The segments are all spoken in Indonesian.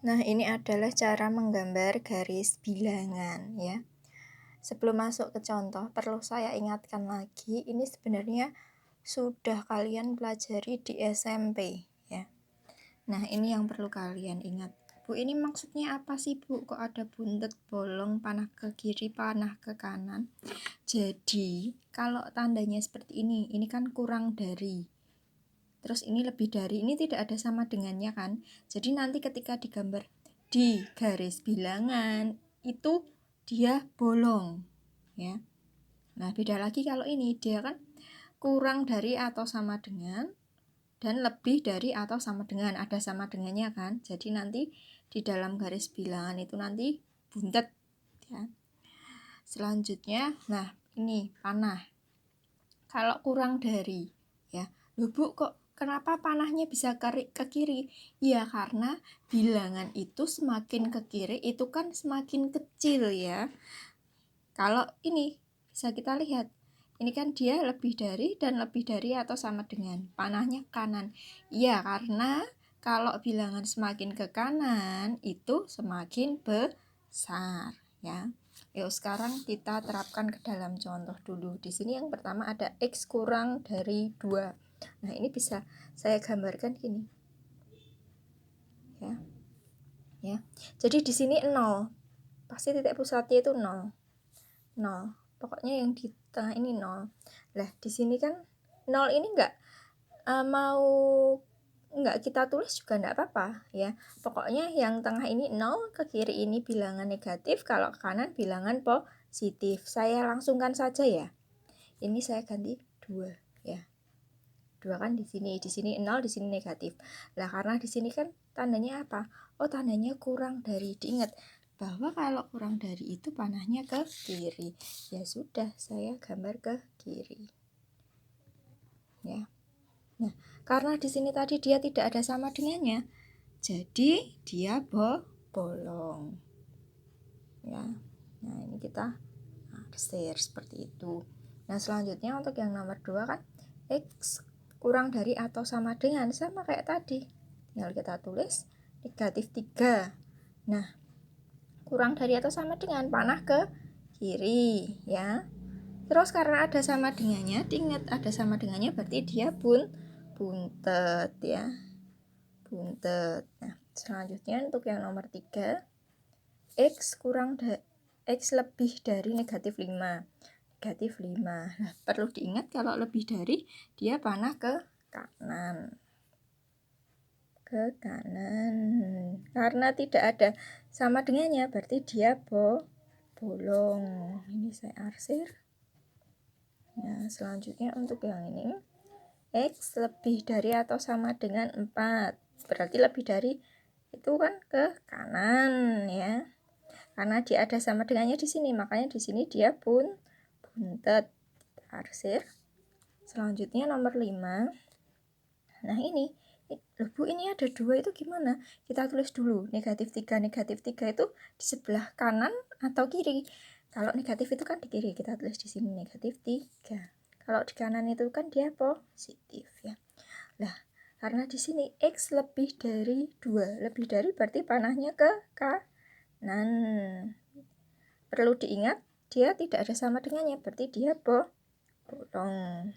Nah, ini adalah cara menggambar garis bilangan ya. Sebelum masuk ke contoh, perlu saya ingatkan lagi, ini sebenarnya sudah kalian pelajari di SMP ya. Nah, ini yang perlu kalian ingat. Bu, ini maksudnya apa sih, Bu? Kok ada buntet, bolong, panah ke kiri, panah ke kanan? Jadi, kalau tandanya seperti ini kan kurang dari. Terus ini lebih dari, ini tidak ada sama dengannya kan. Jadi nanti ketika digambar di garis bilangan itu dia bolong ya. Nah, beda lagi kalau ini dia kan kurang dari atau sama dengan dan lebih dari atau sama dengan, ada sama dengannya kan. Jadi nanti di dalam garis bilangan itu nanti buntet ya. Selanjutnya, nah ini panah. Kalau kurang dari ya, loh Bu, kok kenapa panahnya bisa ke kiri? Ya karena bilangan itu semakin ke kiri itu kan semakin kecil ya. Kalau ini bisa kita lihat, ini kan dia lebih dari dan lebih dari atau sama dengan, panahnya kanan. Ya karena kalau bilangan semakin ke kanan itu semakin besar ya. Yuk sekarang kita terapkan ke dalam contoh dulu. Di sini yang pertama ada X kurang dari 2. Nah, ini bisa saya gambarkan gini. Ya. Ya. Jadi di sini 0. Pasti titik pusatnya itu 0. 0. Pokoknya yang di tengah ini 0. Lah, di sini kan 0 ini enggak kita tulis juga enggak apa-apa ya. Pokoknya yang tengah ini 0, ke kiri ini bilangan negatif, kalau ke kanan bilangan positif. Saya langsungkan saja ya. Ini saya ganti 2 ya. 2 kan di sini 0, di sini negatif. Lah karena di sini kan tandanya apa? Oh, tandanya kurang dari. Diingat bahwa kalau kurang dari itu panahnya ke kiri. Ya sudah, saya gambar ke kiri. Ya. Nah, karena di sini tadi dia tidak ada sama dengannya, jadi dia bolong. Ya. Nah, ini kita arsir seperti itu. Nah, selanjutnya untuk yang nomor 2 kan X kurang dari atau sama dengan, sama kayak tadi. Tinggal kita tulis negatif 3. Nah, kurang dari atau sama dengan, panah ke kiri ya. Terus karena ada sama dengannya, diingat ada sama dengannya berarti dia buntet ya. Buntet. Nah, selanjutnya untuk yang nomor 3, X lebih dari negatif 5. Negatif 5. Nah, perlu diingat kalau lebih dari dia panah ke kanan. Ke kanan. Karena tidak ada sama dengannya berarti dia bolong. Ini saya arsir. Nah, selanjutnya untuk yang ini, X lebih dari atau sama dengan 4. Berarti lebih dari itu kan ke kanan ya. Karena dia ada sama dengannya di sini, makanya di sini dia buntet. Arsir. Selanjutnya nomor 5. Nah, ini Bu, ini ada 2 itu gimana? Kita tulis dulu negatif 3. Negatif 3 itu di sebelah kanan atau kiri? Kalau negatif itu kan di kiri, kita tulis di sini negatif 3. Kalau di kanan itu kan dia positif ya. Nah, karena di sini X lebih dari 2. Lebih dari berarti panahnya ke kanan. Perlu diingat, dia tidak ada sama dengannya, berarti dia bolong.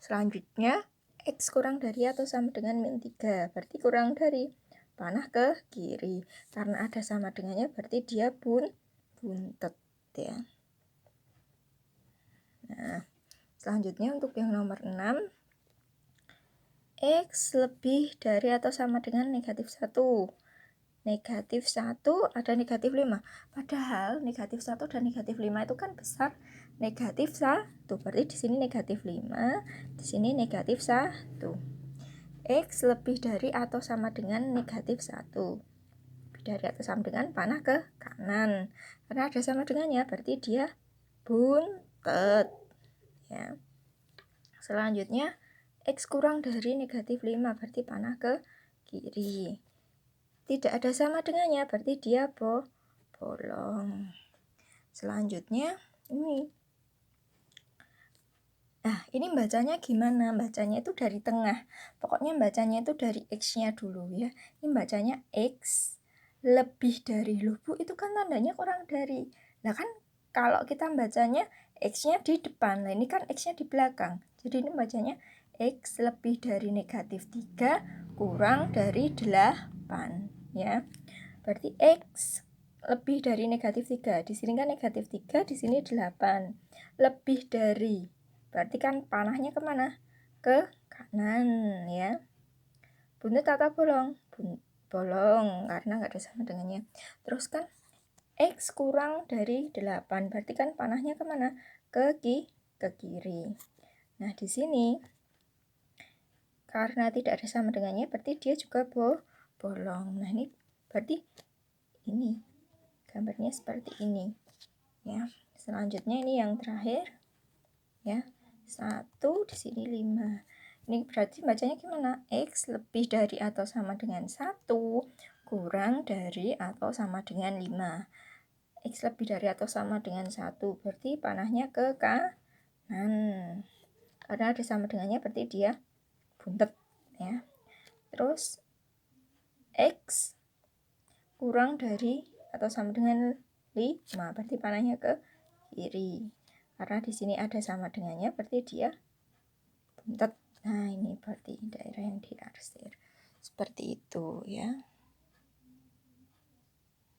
Selanjutnya, X kurang dari atau sama dengan min 3, berarti kurang dari, panah ke kiri. Karena ada sama dengannya, berarti dia buntet ya. Nah, selanjutnya untuk yang nomor 6, X lebih dari atau sama dengan negatif 1. Negatif 1 ada negatif 5. Padahal negatif 1 dan negatif 5 itu kan besar negatif 1. Berarti di sini negatif 5, di sini negatif 1. X lebih dari atau sama dengan negatif 1. Lebih dari atau sama dengan, panah ke kanan. Karena ada sama dengannya, berarti dia buntet. Ya. Selanjutnya, X kurang dari negatif 5, berarti panah ke kiri. Tidak ada sama dengannya, berarti dia bolong. Selanjutnya ini. Nah, ini bacanya gimana? Bacanya itu dari tengah. Pokoknya bacanya itu dari X-nya dulu ya. Ini bacanya X. lebih dari. Loh Bu, itu kan tandanya kurang dari. Nah kan kalau kita bacanya X-nya di depan, nah ini kan X-nya di belakang. Jadi ini bacanya X lebih dari negatif 3 kurang dari 8, ya. Berarti X lebih dari negatif 3. Di sini kan negatif 3, di sini 8. Lebih dari. Berarti kan panahnya kemana? Ke kanan, ya. Buntut atau bolong? Bolong, karena nggak ada sama dengannya. Terus kan X kurang dari 8. Berarti kan panahnya kemana? Ke kiri. Nah, di sini karena tidak ada sama dengannya, berarti dia juga bolong. Nah, ini berarti ini gambarnya seperti ini, ya. Selanjutnya ini yang terakhir, ya. 1, di sini 5. Ini berarti bacanya gimana? X lebih dari atau sama dengan 1 kurang dari atau sama dengan 5. X lebih dari atau sama dengan 1, berarti panahnya ke kanan. Karena ada sama dengannya, berarti dia buntet, ya. Terus X kurang dari atau sama dengan 5, berarti panahnya ke kiri. Karena di sini ada sama dengannya, berarti dia buntet. Nah, ini berarti daerah yang diarsir. Seperti itu, ya.